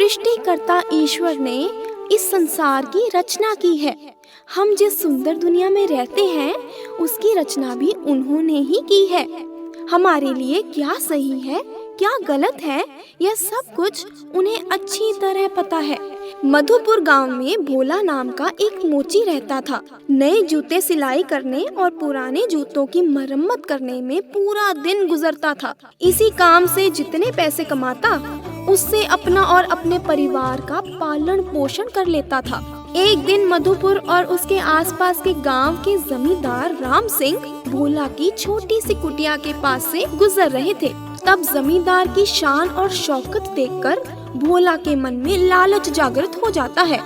सृष्टिकर्ता ईश्वर ने इस संसार की रचना की है। हम जिस सुंदर दुनिया में रहते हैं उसकी रचना भी उन्होंने ही की है। हमारे लिए क्या सही है क्या गलत है यह सब कुछ उन्हें अच्छी तरह पता है। मधुपुर गांव में भोला नाम का एक मोची रहता था। नए जूते सिलाई करने और पुराने जूतों की मरम्मत करने में पूरा दिन गुजरता था। इसी काम से जितने पैसे कमाता उससे अपना और अपने परिवार का पालन पोषण कर लेता था। एक दिन मधुपुर और उसके आसपास के गांव के जमींदार राम सिंह भोला की छोटी सी कुटिया के पास से गुजर रहे थे। तब जमींदार की शान और शौकत देखकर भोला के मन में लालच जागृत हो जाता है।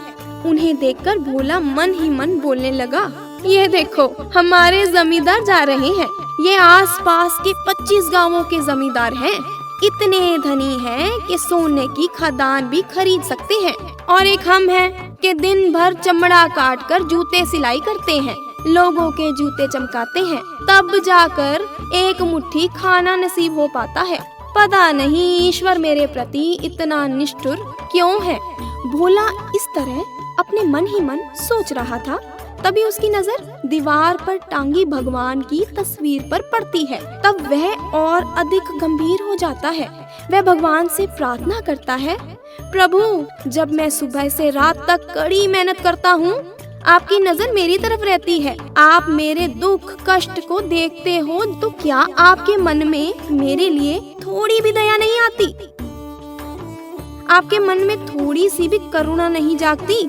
उन्हें देखकर भोला मन ही मन बोलने लगा, ये देखो हमारे जमींदार जा रहे हैं। ये आसपास के 25 गांवों के जमींदार हैं। इतने धनी हैं कि सोने की खदान भी खरीद सकते हैं। और एक हम हैं कि दिन भर चमड़ा काट कर जूते सिलाई करते हैं, लोगों के जूते चमकाते हैं, तब जाकर एक मुट्ठी खाना नसीब हो पाता है। पता नहीं ईश्वर मेरे प्रति इतना निष्ठुर क्यों है। भोला इस तरह अपने मन ही मन सोच रहा था। तभी उसकी नजर दीवार पर टांगी भगवान की तस्वीर पर पड़ती है। तब वह और अधिक गंभीर हो जाता है। वह भगवान से प्रार्थना करता है, प्रभु जब मैं सुबह से रात तक कड़ी मेहनत करता हूँ आपकी नजर मेरी तरफ रहती है। आप मेरे दुख कष्ट को देखते हो तो क्या आपके मन में मेरे लिए थोड़ी भी दया नहीं आती? आपके मन में थोड़ी सी भी करुणा नहीं जागती?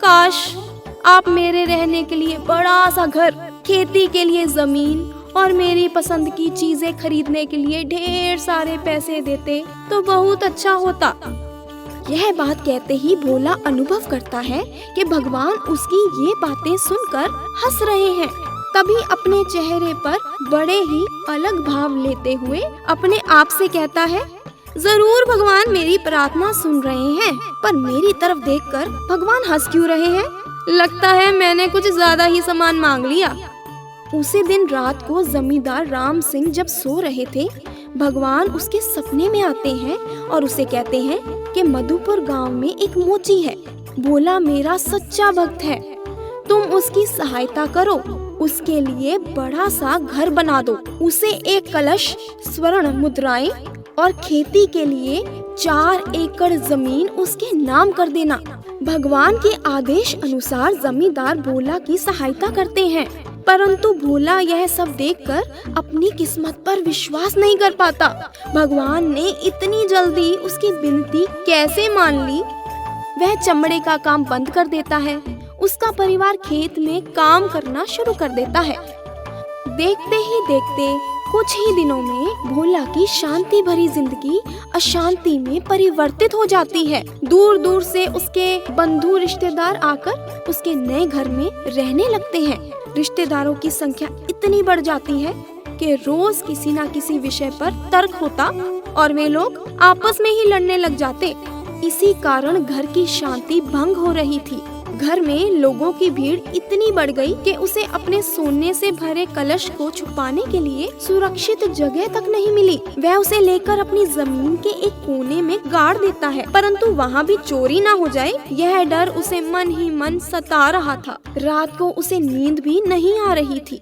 काश आप मेरे रहने के लिए बड़ा सा घर, खेती के लिए जमीन और मेरी पसंद की चीजें खरीदने के लिए ढेर सारे पैसे देते तो बहुत अच्छा होता। यह बात कहते ही भोला अनुभव करता है कि भगवान उसकी ये बातें सुनकर हंस रहे हैं। तभी अपने चेहरे पर बड़े ही अलग भाव लेते हुए अपने आप से कहता है, जरूर भगवान मेरी प्रार्थना सुन रहे हैं, पर मेरी तरफ देखकर भगवान हंस क्यों रहे हैं? लगता है मैंने कुछ ज्यादा ही सामान मांग लिया। उसी दिन रात को जमींदार राम सिंह जब सो रहे थे, भगवान उसके सपने में आते हैं और उसे कहते हैं कि मधुपुर गांव में एक मोची है। भोला मेरा सच्चा भक्त है, तुम उसकी सहायता करो, उसके लिए बड़ा सा घर बना दो, उसे एक कलश, स्वर्ण मुद्राएं और खेती के लिए 4 एकड़ जमीन उसके नाम कर देना। भगवान के आदेश अनुसार जमींदार भोला की सहायता करते हैं, परंतु भोला यह सब देखकर अपनी किस्मत पर विश्वास नहीं कर पाता। भगवान ने इतनी जल्दी उसकी विनती कैसे मान ली? वह चमड़े का काम बंद कर देता है। उसका परिवार खेत में काम करना शुरू कर देता है। देखते ही देखते कुछ ही दिनों में भोला की शांति भरी जिंदगी अशांति में परिवर्तित हो जाती है। दूर दूर से उसके बंधु रिश्तेदार आकर उसके नए घर में रहने लगते हैं। रिश्तेदारों की संख्या इतनी बढ़ जाती है कि रोज किसी न किसी विषय पर तर्क होता और वे लोग आपस में ही लड़ने लग जाते। इसी कारण घर की शांति भंग हो रही थी। घर में लोगों की भीड़ इतनी बढ़ गई कि उसे अपने सोने से भरे कलश को छुपाने के लिए सुरक्षित जगह तक नहीं मिली। वह उसे लेकर अपनी जमीन के एक कोने में गाड़ देता है, परंतु वहाँ भी चोरी ना हो जाए यह डर उसे मन ही मन सता रहा था। रात को उसे नींद भी नहीं आ रही थी।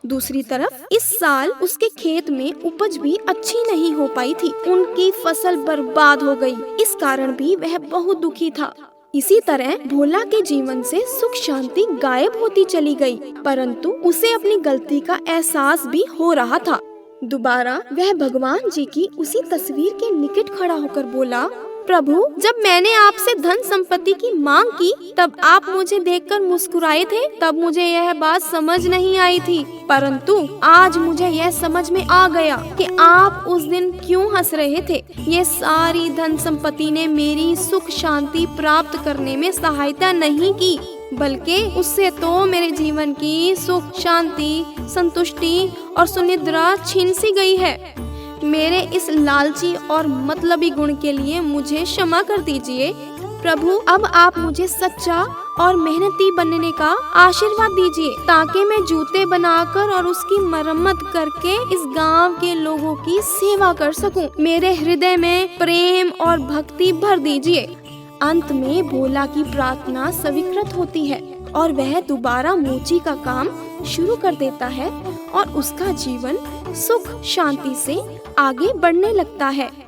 दूसरी तरफ इस साल उसके खेत में उपज भी अच्छी नहीं हो पाई थी। उनकी फसल बर्बाद हो गई। इस कारण भी वह बहुत दुखी था। इसी तरह भोला के जीवन से सुख शांति गायब होती चली गई, परंतु उसे अपनी गलती का एहसास भी हो रहा था। दोबारा वह भगवान जी की उसी तस्वीर के निकट खड़ा होकर बोला, प्रभु जब मैंने आपसे धन संपत्ति की मांग की तब आप मुझे देखकर मुस्कुराए थे। तब मुझे यह बात समझ नहीं आई थी, परंतु आज मुझे यह समझ में आ गया कि आप उस दिन क्यों हंस रहे थे। ये सारी धन संपत्ति ने मेरी सुख शांति प्राप्त करने में सहायता नहीं की, बल्कि उससे तो मेरे जीवन की सुख शांति संतुष्टि और सुनिद्रा छीन सी गई है। मेरे इस लालची और मतलबी गुण के लिए मुझे क्षमा कर दीजिए। प्रभु अब आप मुझे सच्चा और मेहनती बनने का आशीर्वाद दीजिए, ताकि मैं जूते बनाकर और उसकी मरम्मत करके इस गांव के लोगों की सेवा कर सकूं। मेरे हृदय में प्रेम और भक्ति भर दीजिए। अंत में भोला की प्रार्थना स्वीकृत होती है और वह दोबारा मोची का काम शुरू कर देता है और उसका जीवन सुख शांति से आगे बढ़ने लगता है।